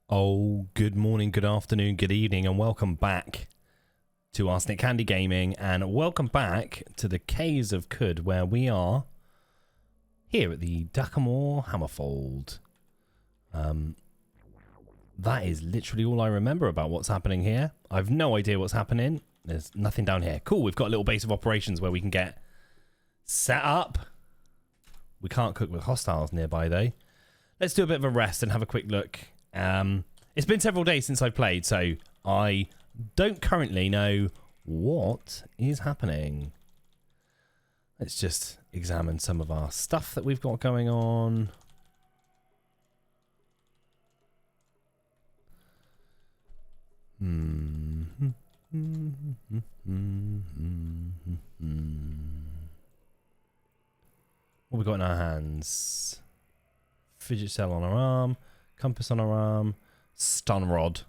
Oh, good morning, good afternoon, good evening, and welcome back to Arsenic Candy Gaming, and welcome back to the Caves of Cud, where we are here at the Dacamore Hammerfold. That is literally all I remember about what's happening here. I've no idea what's happening. There's nothing down here. Cool, we've got a little base of operations where we can get set up. We can't cook with hostiles nearby, though. Let's do a bit of a rest and have a quick look. It's been several days since I've played, so I don't currently know what is happening. Let's just examine some of our stuff that we've got going on. What we got in our hands? Fidget cell on our arm. Compass on our arm. Stun rod.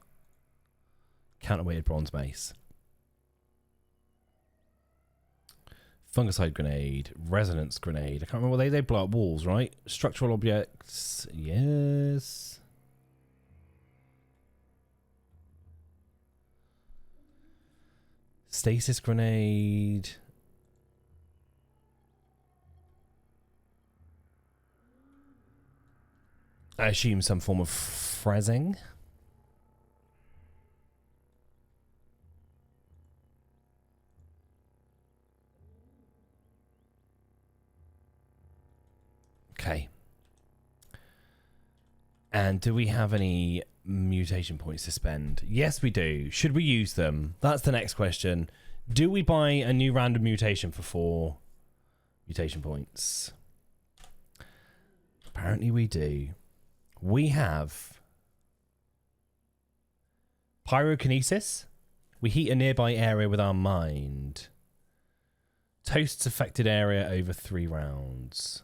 Counterweighted bronze mace. Fungicide grenade. Resonance grenade. I can't remember what they blow up walls, right? Structural objects. Yes. Stasis grenade. I assume some form of frezzing. Okay. And do we have any mutation points to spend? Yes, we do. Should we use them? That's the next question. Do we buy a new random mutation for 4 mutation points? Apparently we do. We have pyrokinesis. We heat a nearby area with our mind. Toasts affected area over 3 rounds.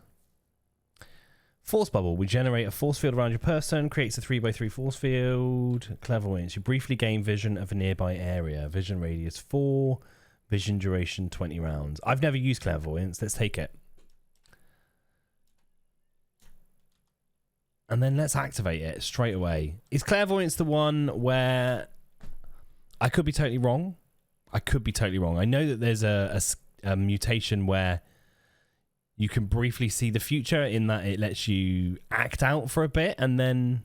Force bubble. We generate a force field around your person. Creates a 3x3 force field. Clairvoyance. You briefly gain vision of a nearby area. Vision radius 4. Vision duration 20 rounds. I've never used clairvoyance. Let's take it. And then let's activate it straight away. Is clairvoyance the one where I could be totally wrong? I could be totally wrong. I know that there's a mutation where you can briefly see the future, in that it lets you act out for a bit and then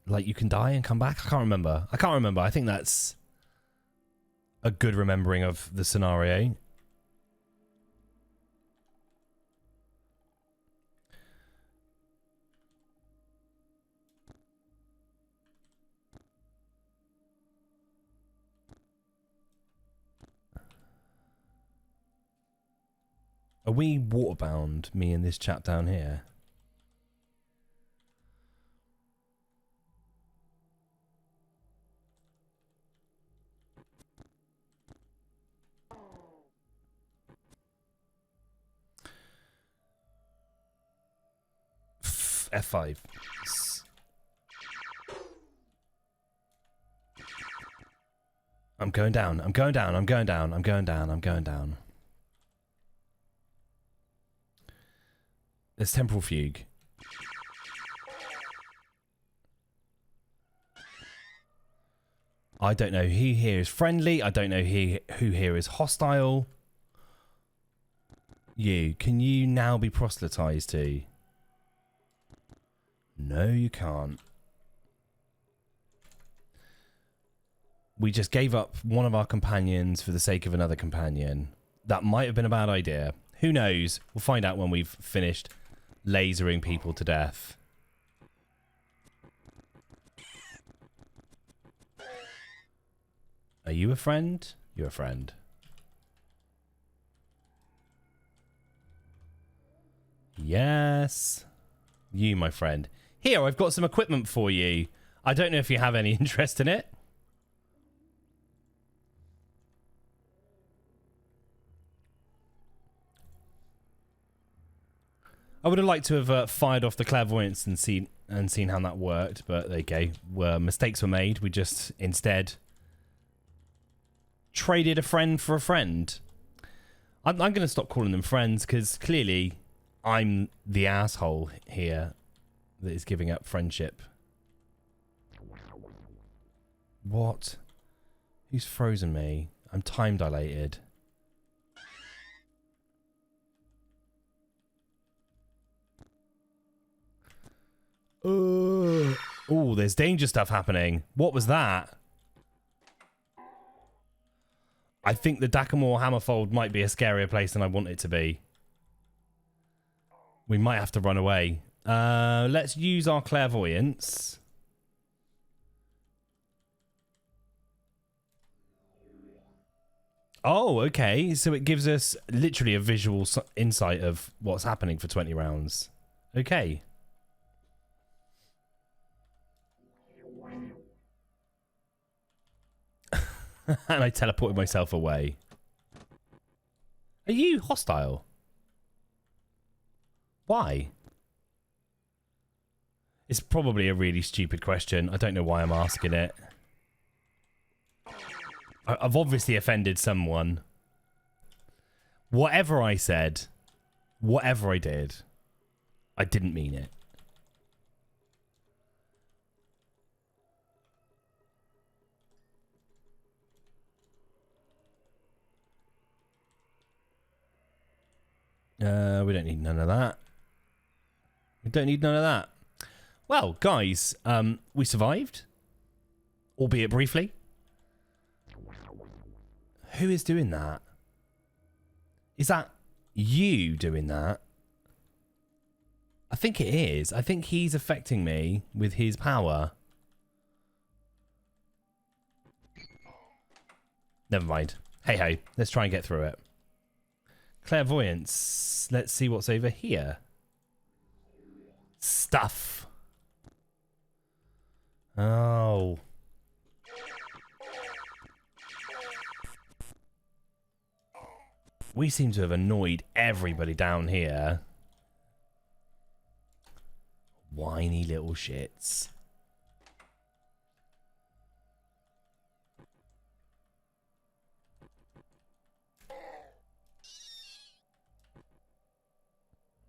like you can die and come back. I can't remember. I think that's a good remembering of the scenario. Are we waterbound, me and this chap down here? F5. I'm going down. I'm going down. I'm going down. I'm going down. I'm going down. There's temporal fugue. I don't know who here is friendly. I don't know who here is hostile. Can you now be proselytized to? No, you can't. We just gave up one of our companions for the sake of another companion. That might have been a bad idea. Who knows? We'll find out when we've finished lasering people to death. Are you a friend? You're a friend. Yes. You, my friend. Here, I've got some equipment for you. I don't know if you have any interest in it. I would have liked to have fired off the clairvoyance and seen how that worked, but there you go. Mistakes were made. We just instead traded a friend for a friend. I'm going to stop calling them friends because clearly I'm the asshole here that is giving up friendship. What? Who's frozen me? I'm time dilated. Oh, there's danger stuff happening. What was that? I think the Dakamore Hammerfold might be a scarier place than I want it to be. We might have to run away. Let's use our clairvoyance. Oh, okay. So it gives us literally a visual insight of what's happening for 20 rounds. Okay. And I teleported myself away. Are you hostile? Why? It's probably a really stupid question. I don't know why I'm asking it. I've obviously offended someone. Whatever I said, whatever I did, I didn't mean it. We don't need none of that. We don't need none of that. Well, guys, we survived, albeit briefly. Who is doing that? Is that you doing that? I think it is. I think he's affecting me with his power. Never mind. Hey ho, let's try and get through it. Clairvoyance. Let's see what's over here. Stuff. Oh. We seem to have annoyed everybody down here. Whiny little shits.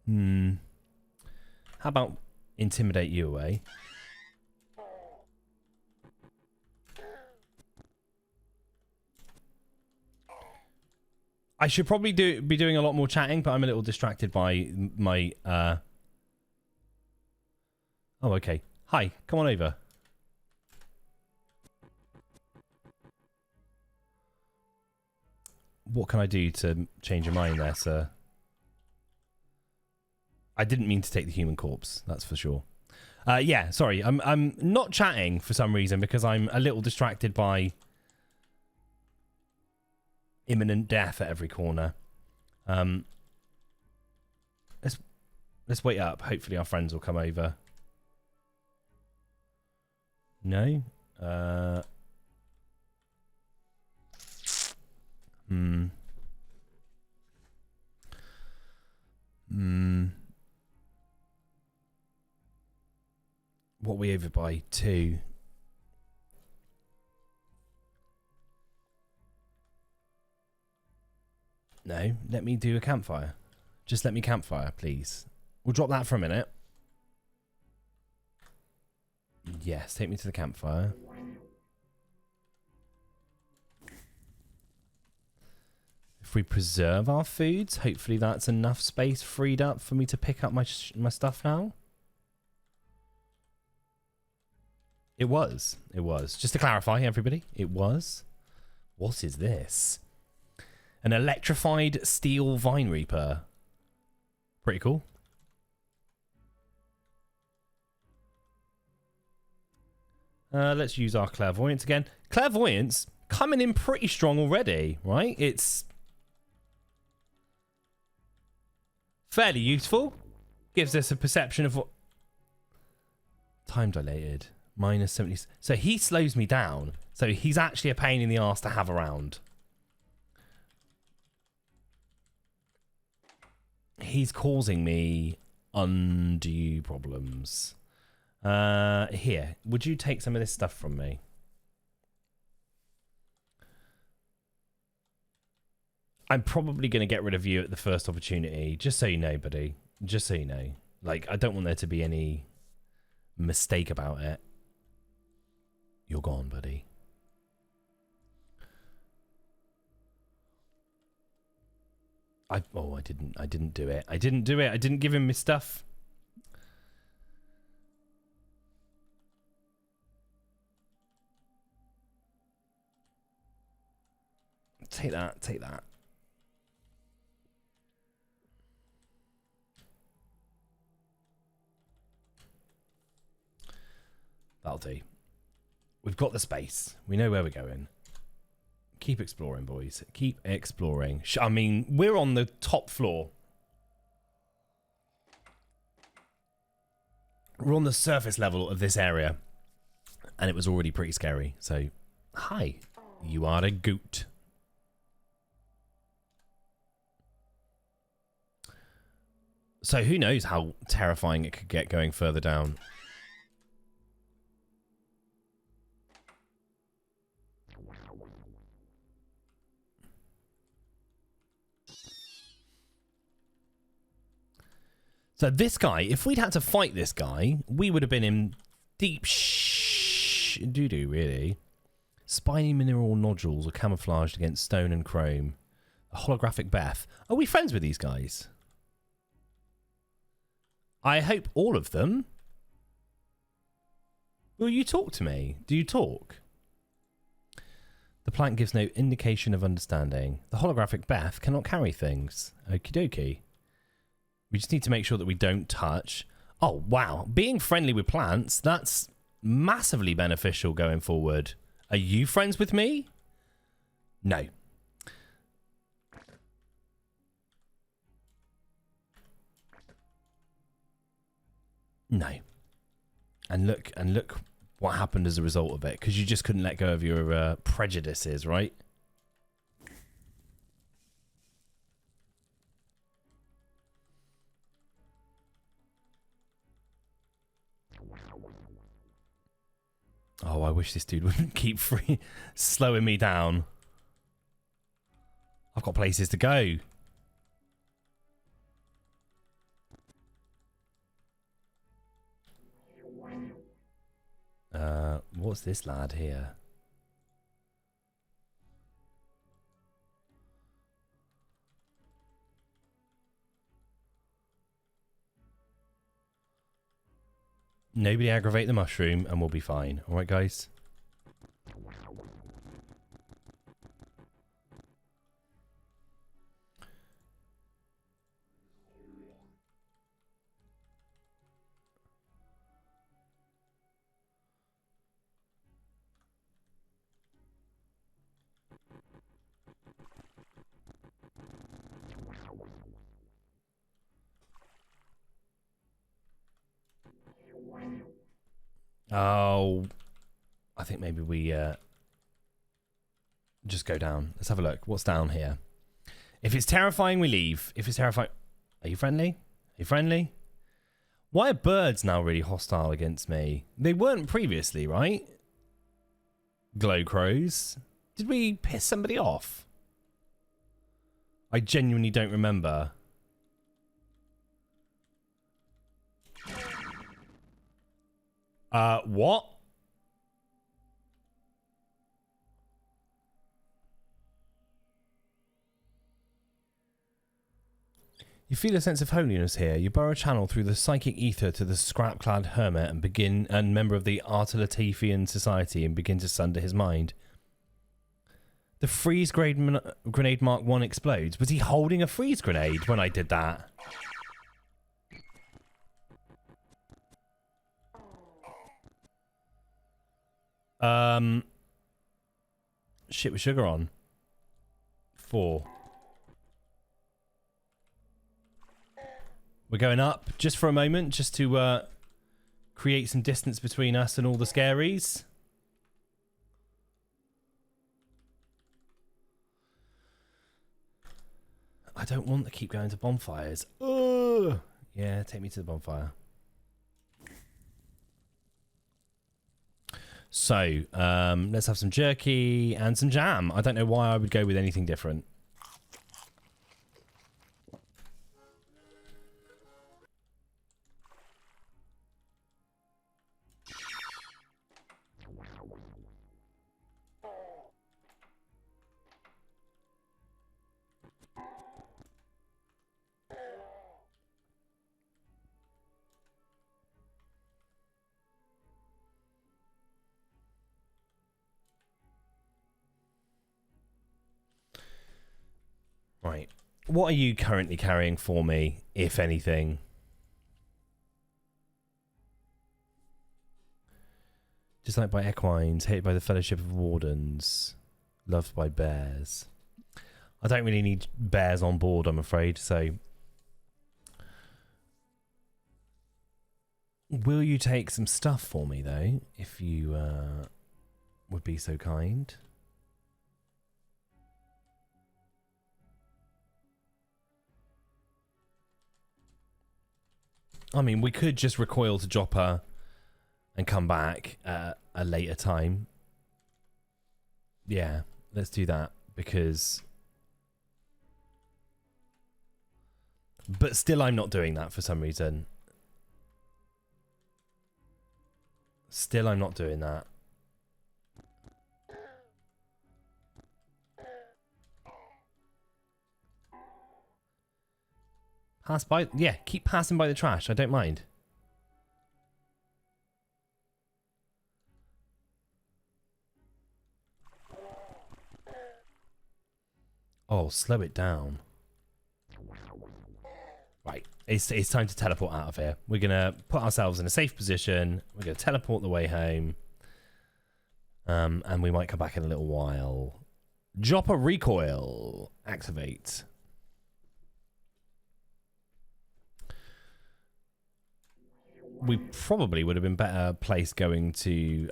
How about intimidate you away? I should probably be doing a lot more chatting, but I'm a little distracted by my... Oh, okay. Hi, come on over. What can I do to change your mind there, sir? I didn't mean to take the human corpse, that's for sure. Yeah, sorry. I'm not chatting for some reason because I'm a little distracted by imminent death at every corner. Let's wait up. Hopefully our friends will come over. No? What are we over by? 2. No, let me do a campfire. Just let me campfire, please. We'll drop that for a minute. Yes, take me to the campfire. If we preserve our foods, hopefully that's enough space freed up for me to pick up my stuff now. It was. It was. Just to clarify, everybody, it was. What is this? An electrified steel vine reaper. Pretty cool. Let's use our clairvoyance again. Clairvoyance coming in pretty strong already, right? It's fairly useful. Gives us a perception of what... Time dilated. Minus 70. So he slows me down. So he's actually a pain in the arse to have around. He's causing me undue problems. Here, would you take some of this stuff from me? I'm probably going to get rid of you at the first opportunity, just so you know, buddy. Just so you know. Like, I don't want there to be any mistake about it. You're gone, buddy. I didn't do it. I didn't do it. I didn't give him my stuff. Take that. Take that. That'll do. We've got the space. We know where we're going. Keep exploring, boys. Keep exploring. I mean, we're on the top floor. We're on the surface level of this area. And it was already pretty scary. So, hi. You are a goot. So, who knows how terrifying it could get going further down. So this guy, if we'd had to fight this guy, we would have been in deep doo-doo, really. Spiny mineral nodules are camouflaged against stone and chrome. A holographic Beth. Are we friends with these guys? I hope all of them. Will you talk to me? Do you talk? The plant gives no indication of understanding. The holographic Beth cannot carry things. Okie dokie. We just need to make sure that we don't touch. Oh, wow. Being friendly with plants, that's massively beneficial going forward. Are you friends with me? No. No. And look what happened as a result of it. Because you just couldn't let go of your prejudices, right? Oh, I wish this dude wouldn't keep slowing me down. I've got places to go. What's this lad here? Nobody aggravate the mushroom and we'll be fine. All right, guys? Oh, I think maybe we just go down. Let's have a look. What's down here? If it's terrifying, we leave. If it's terrifying... Are you friendly? Are you friendly? Why are birds now really hostile against me? They weren't previously, right? Glow crows. Did we piss somebody off? I genuinely don't remember. What? You feel a sense of holiness here. You burrow a channel through the psychic ether to the scrap-clad hermit and member of the Artilatifian Society and begin to sunder his mind. The freeze grenade Mark 1 explodes. Was he holding a freeze grenade when I did that? Shit with sugar on. 4. We're going up just for a moment, just to create some distance between us and all the scaries. I don't want to keep going to bonfires. Ugh. Yeah, take me to the bonfire. So, let's have some jerky and some jam. I don't know why I would go with anything different. Right. What are you currently carrying for me, if anything? Disliked by equines, hated by the Fellowship of Wardens, loved by bears. I don't really need bears on board, I'm afraid, so... Will you take some stuff for me, though, if you would be so kind? I mean, we could just recoil to Joppa and come back at a later time. Yeah, let's do that, because... But still, I'm not doing that for some reason. Still, I'm not doing that. Pass by... Yeah, keep passing by the trash. I don't mind. Oh, slow it down. Right. It's time to teleport out of here. We're going to put ourselves in a safe position. We're going to teleport the way home. And we might come back in a little while. Joppa recoil. Activate. We probably would have been better placed going to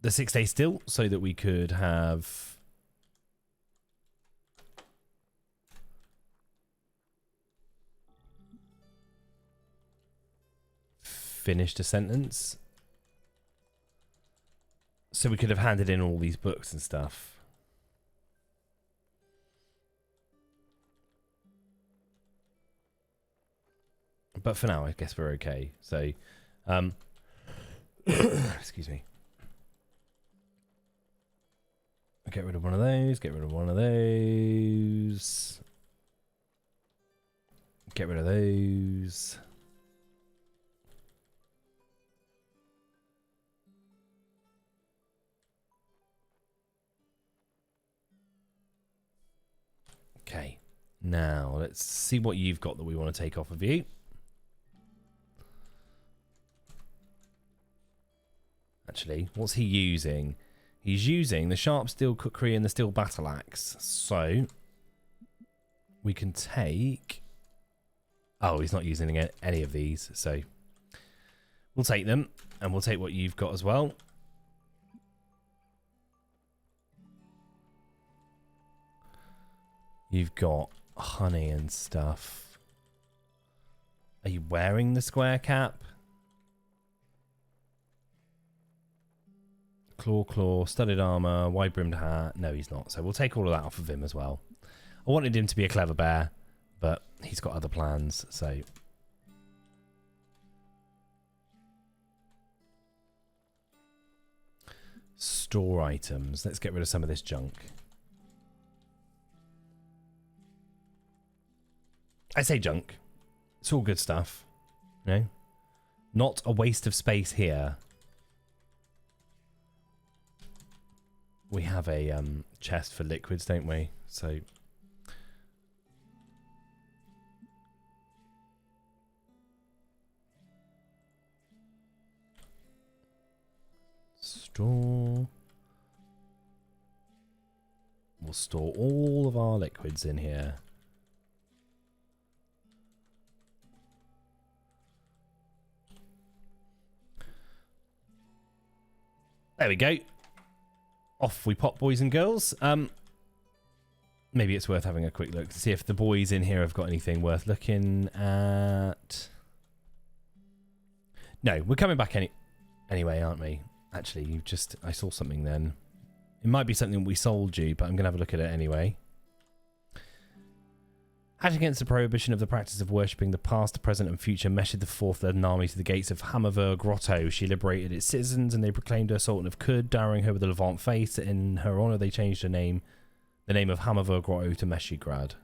the 6 day still so that we could have finished a sentence. So we could have handed in all these books and stuff. But for now, I guess we're okay. So, excuse me. Get rid of one of those. Get rid of one of those. Get rid of those. Okay. Now, let's see what you've got that we want to take off of you. Actually, what's he using? He's using the sharp steel kukri and the steel battle axe. So we can take... Oh, he's not using any of these. So we'll take them, and we'll take what you've got as well. You've got honey and stuff. Are you wearing the square cap? Claw, studded armor, wide-brimmed hat. No, he's not. So we'll take all of that off of him as well. I wanted him to be a clever bear, but he's got other plans, so... Store items. Let's get rid of some of this junk. I say junk. It's all good stuff. You know? Not a waste of space here. We have a chest for liquids, don't we? So... Store... We'll store all of our liquids in here. There we go. Off we pop, boys and girls. Maybe it's worth having a quick look to see if the boys in here have got anything worth looking at. No, we're coming back anyway, aren't we? Actually, I saw something then. It might be something we sold you, but I'm going to have a look at it anyway. Acting against the prohibition of the practice of worshipping the past, the present, and future, Meshid IV led an army to the gates of Hammerfold Grotto. She liberated its citizens, and they proclaimed her Sultan of Kud, dowering her with a Levant face. In her honour, they changed the name of Hammerfold Grotto to Meshigrad.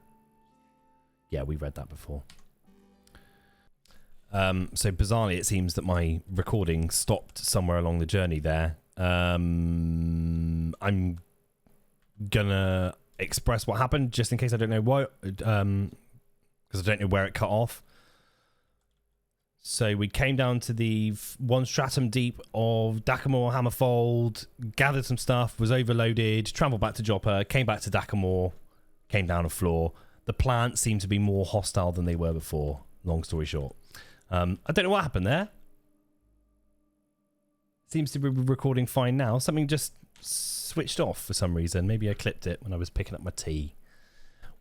Yeah, we read that before. So bizarrely, it seems that my recording stopped somewhere along the journey there. I'm gonna express what happened, just in case I don't know what, because I don't know where it cut off. So we came down to the one stratum deep of Dakamore Hammerfold, gathered some stuff, was overloaded, travelled back to Joppa, came back to Dakamore, came down a floor. The plants seemed to be more hostile than they were before, long story short. I don't know what happened there. Seems to be recording fine now. Something just switched off for some reason. Maybe I clipped it when I was picking up my tea.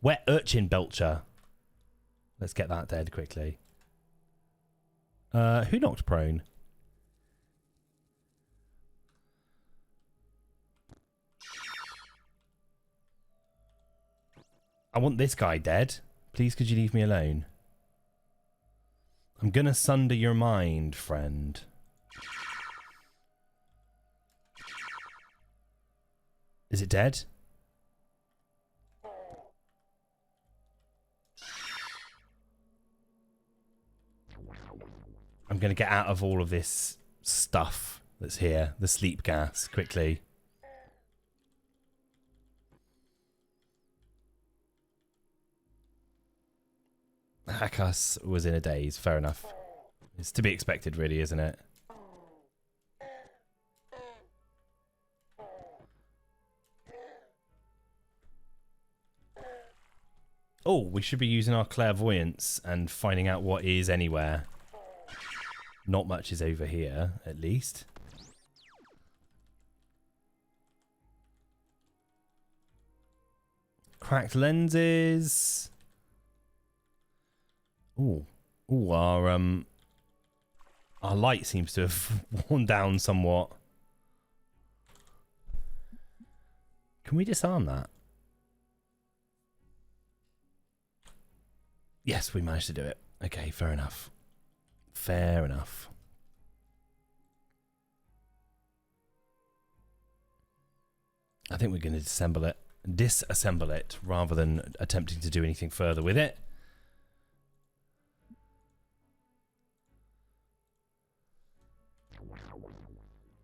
Wet urchin belcher. Let's get that dead quickly. Who knocked prone? I want this guy dead. Please, could you leave me alone? I'm gonna sunder your mind, friend. Is it dead? I'm going to get out of all of this stuff that's here. The sleep gas, quickly. Hakas was in a daze. Fair enough. It's to be expected, really, isn't it? Oh, we should be using our clairvoyance and finding out what is anywhere. Not much is over here, at least. Cracked lenses. Ooh. Ooh, our light seems to have worn down somewhat. Can we disarm that? Yes, we managed to do it. Okay, fair enough. Fair enough. I think we're going to disassemble it rather than attempting to do anything further with it.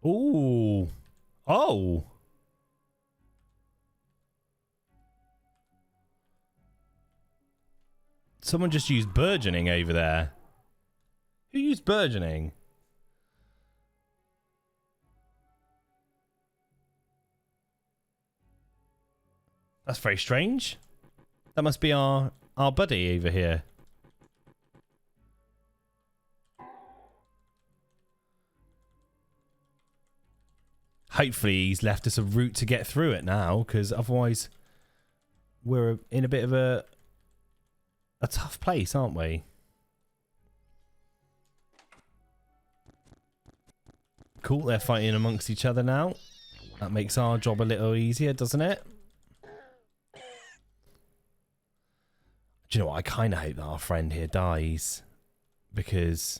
Ooh. Oh. Someone just used burgeoning over there. Who used burgeoning? That's very strange. That must be our buddy over here. Hopefully he's left us a route to get through it now, because otherwise we're in a bit of a tough place, aren't we? Cool, they're fighting amongst each other now. That makes our job a little easier, doesn't it? Do you know what? I kind of hope that our friend here dies, because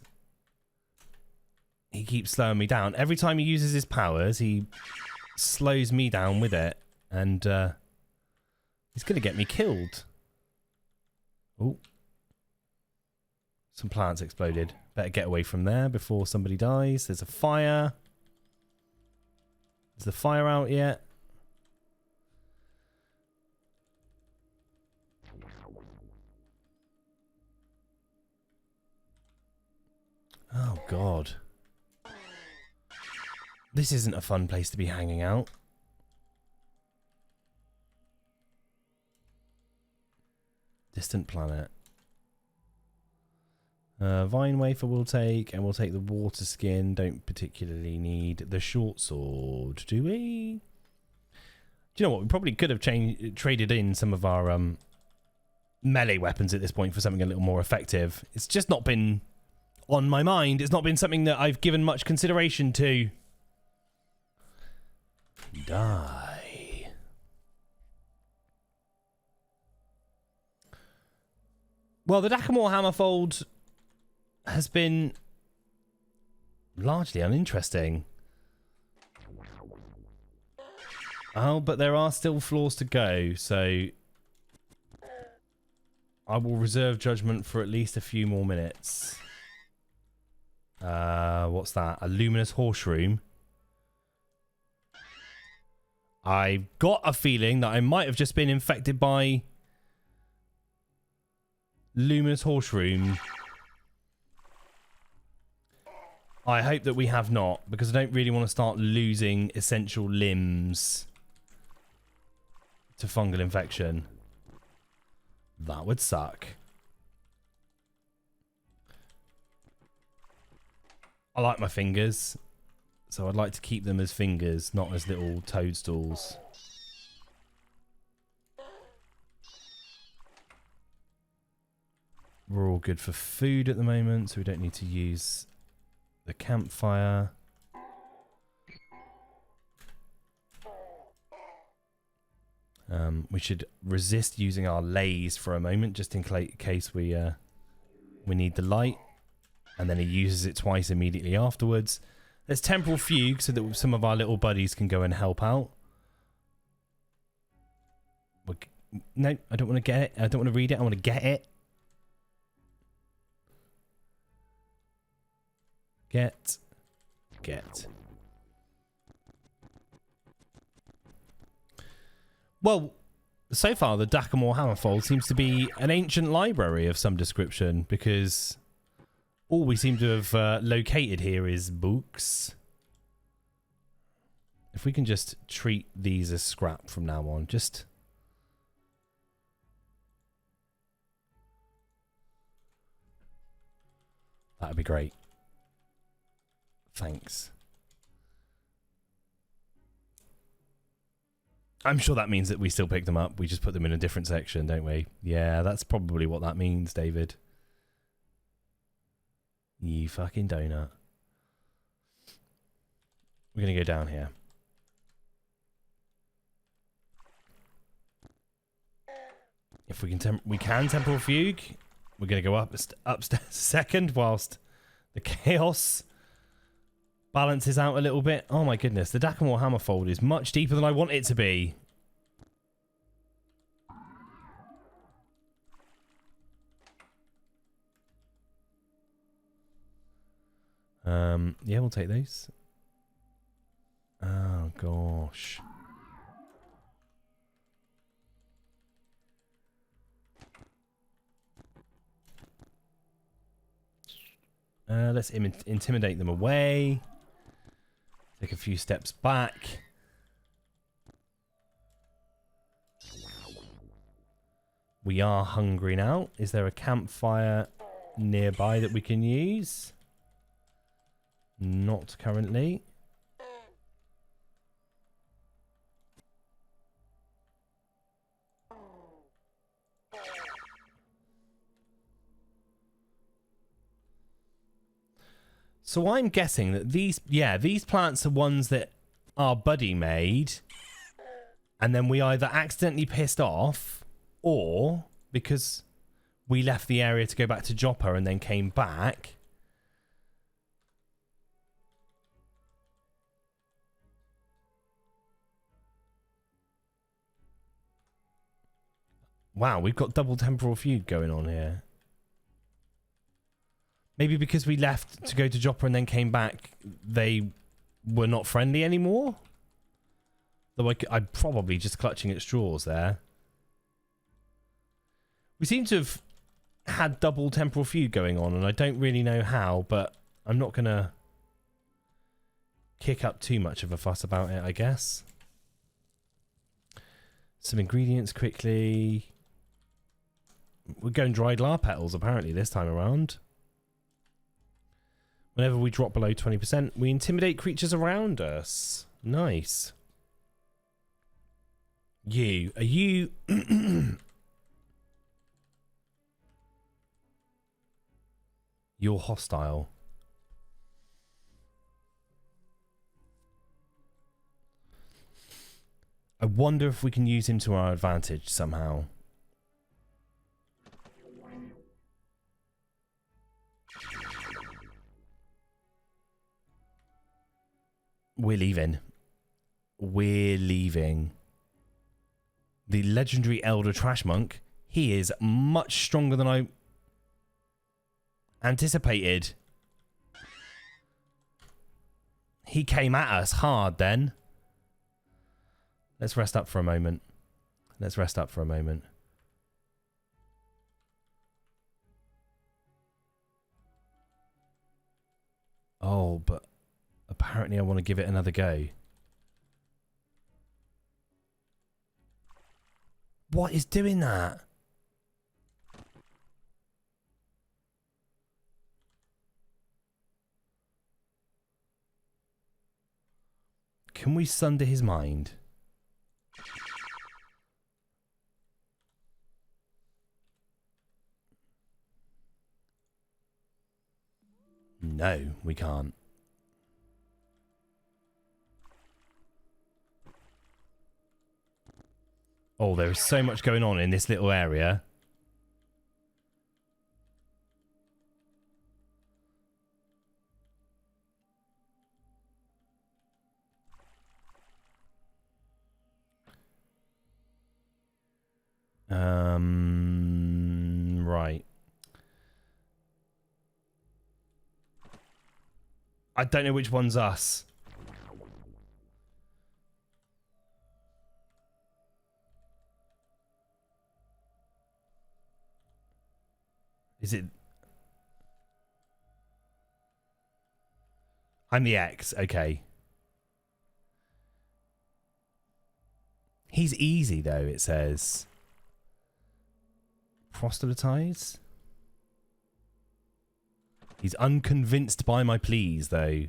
he keeps slowing me down. Every time he uses his powers, he slows me down with it, and he's going to get me killed. Oh. Some plants exploded. Better get away from there before somebody dies. There's a fire. Is the fire out yet? Oh, God. This isn't a fun place to be hanging out. Distant planet. Vine wafer we'll take, and we'll take the water skin. Don't particularly need the short sword, do we? Do you know what? We probably could have traded in some of our melee weapons at this point for something a little more effective. It's just not been on my mind. It's not been something that I've given much consideration to. Die. Well, the Dakamore Hammerfold has been largely uninteresting. Oh, but there are still floors to go, so I will reserve judgment for at least a few more minutes. What's that? A luminous horse room. I've got a feeling that I might have just been infected by luminous horseshoe. I hope that we have not, because I don't really want to start losing essential limbs to fungal infection. That would suck. I like my fingers, so I'd like to keep them as fingers, not as little toadstools. We're all good for food at the moment, so we don't need to use the campfire. We should resist using our lays for a moment, just in case we need the light, and then he uses it twice immediately afterwards. There's temporal fugue so that some of our little buddies can go and help out. No, I don't want to get it. I don't want to read it. I want to get it. Get. Well, so far the Dacamore Hammerfold seems to be an ancient library of some description, because all we seem to have located here is books. If we can just treat these as scrap from now on, just... That'd be great. Thanks. I'm sure that means that we still pick them up. We just put them in a different section, don't we? Yeah, that's probably what that means, David. You fucking donut. We're going to go down here. If we can, we can temporal fugue. We're going to go upstairs a second whilst the chaos balances out a little bit. Oh my goodness, the Dacamore Hammerfold is much deeper than I want it to be. Yeah, we'll take those. Oh gosh. Let's intimidate them away. Take a few steps back. We are hungry now. Is there a campfire nearby that we can use? Not currently. So I'm guessing that these plants are ones that our buddy made, and then we either accidentally pissed off, or because we left the area to go back to Joppa and then came back. Wow, we've got double temporal feud going on here. Maybe because we left to go to Joppa and then came back, they were not friendly anymore? Though I'm probably just clutching at straws there. We seem to have had double temporal feud going on, and I don't really know how, but I'm not going to kick up too much of a fuss about it, I guess. Some ingredients quickly. We're going dried flower petals, apparently, this time around. Whenever we drop below 20%, we intimidate creatures around us. Nice. You. Are you... You're hostile. I wonder if we can use him to our advantage somehow. We're leaving. We're leaving. The legendary Elder Trash Monk. He is much stronger than I anticipated. He came at us hard then. Let's rest up for a moment. Let's rest up for a moment. Oh, but apparently I want to give it another go. What is doing that? Can we sunder his mind? No, we can't. Oh, there is so much going on in this little area. Right. I don't know which one's us. Is it? I'm the X. Okay. He's easy though, it says. Proselytize? He's unconvinced by my pleas, though.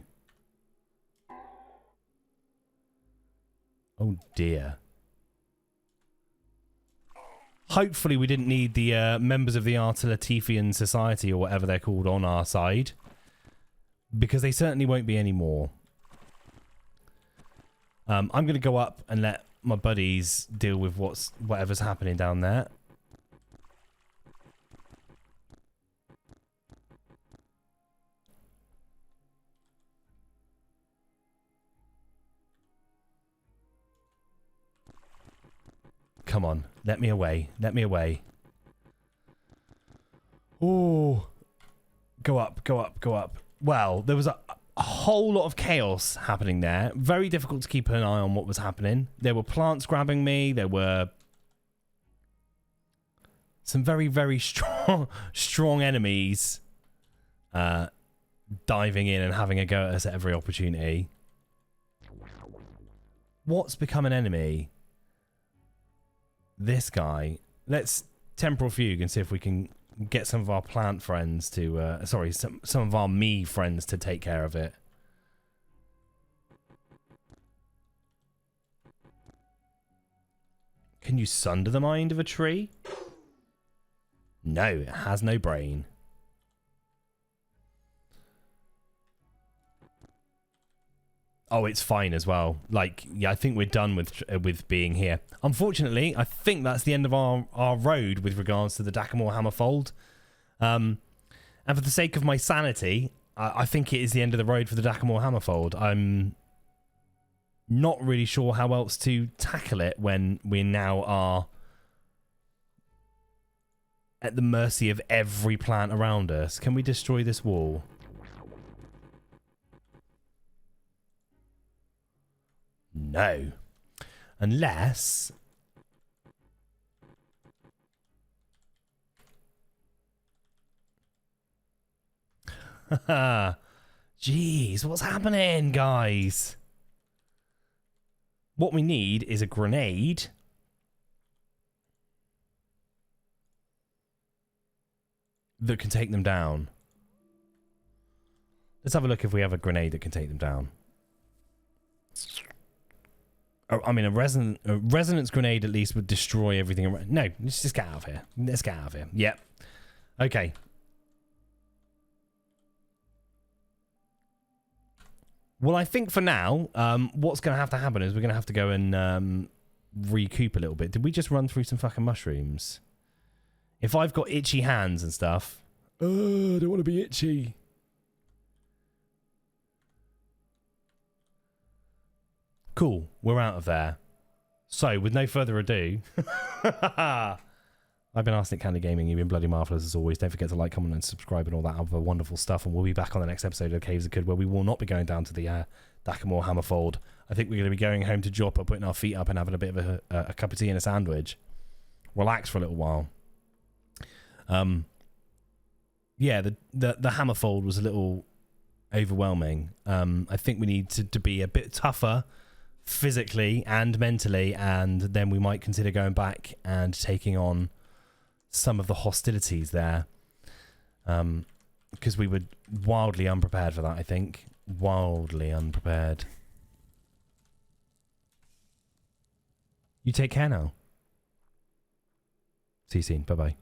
Oh, dear. Hopefully we didn't need the members of the Artilatifian Society or whatever they're called on our side. Because they certainly won't be anymore. I'm going to go up and let my buddies deal with whatever's happening down there. Come on, let me away. Let me away. Oh, go up, go up, go up. Well, there was a whole lot of chaos happening there. Very difficult to keep an eye on what was happening. There were plants grabbing me. There were some very, very strong enemies diving in and having a go at us at every opportunity. What's become an enemy? This guy. Let's temporal fugue and see if we can get some of our plant friends to sorry, some of our me friends to take care of it. Can you sunder the mind of a tree? No, it has no brain. Oh, it's fine as well. Like, yeah, I think we're done with being here. Unfortunately, I think that's the end of our road with regards to the Dakamore Hammerfold. And for the sake of my sanity, I think it is the end of the road for the Dakamore Hammerfold. I'm not really sure how else to tackle it when we now are at the mercy of every plant around us. Can we destroy this wall? No. Unless... Jeez, what's happening, guys? What we need is a grenade. That can take them down. Let's have a look if we have a grenade that can take them down. I mean, a resonance grenade at least would destroy everything around. No, let's just get out of here. Let's get out of here. Yep. Okay. Well, I think for now, what's going to have to happen is we're going to have to go and recoup a little bit. Did we just run through some fucking mushrooms? If I've got itchy hands and stuff... I don't want to be itchy. Cool, we're out of there. So, with no further ado, I've been Arsenic Candy Gaming. You've been bloody marvellous as always. Don't forget to like, comment, and subscribe and all that other wonderful stuff. And we'll be back on the next episode of Caves of Good, where we will not be going down to the Dacamore Hammerfold. I think we're going to be going home to Joppa, putting our feet up and having a bit of a cup of tea and a sandwich. Relax for a little while. Yeah, the Hammerfold was a little overwhelming. I think we need to be a bit tougher physically and mentally, and then we might consider going back and taking on some of the hostilities there, because we were wildly unprepared for that. I think wildly unprepared. You take care now. See you soon. Bye bye.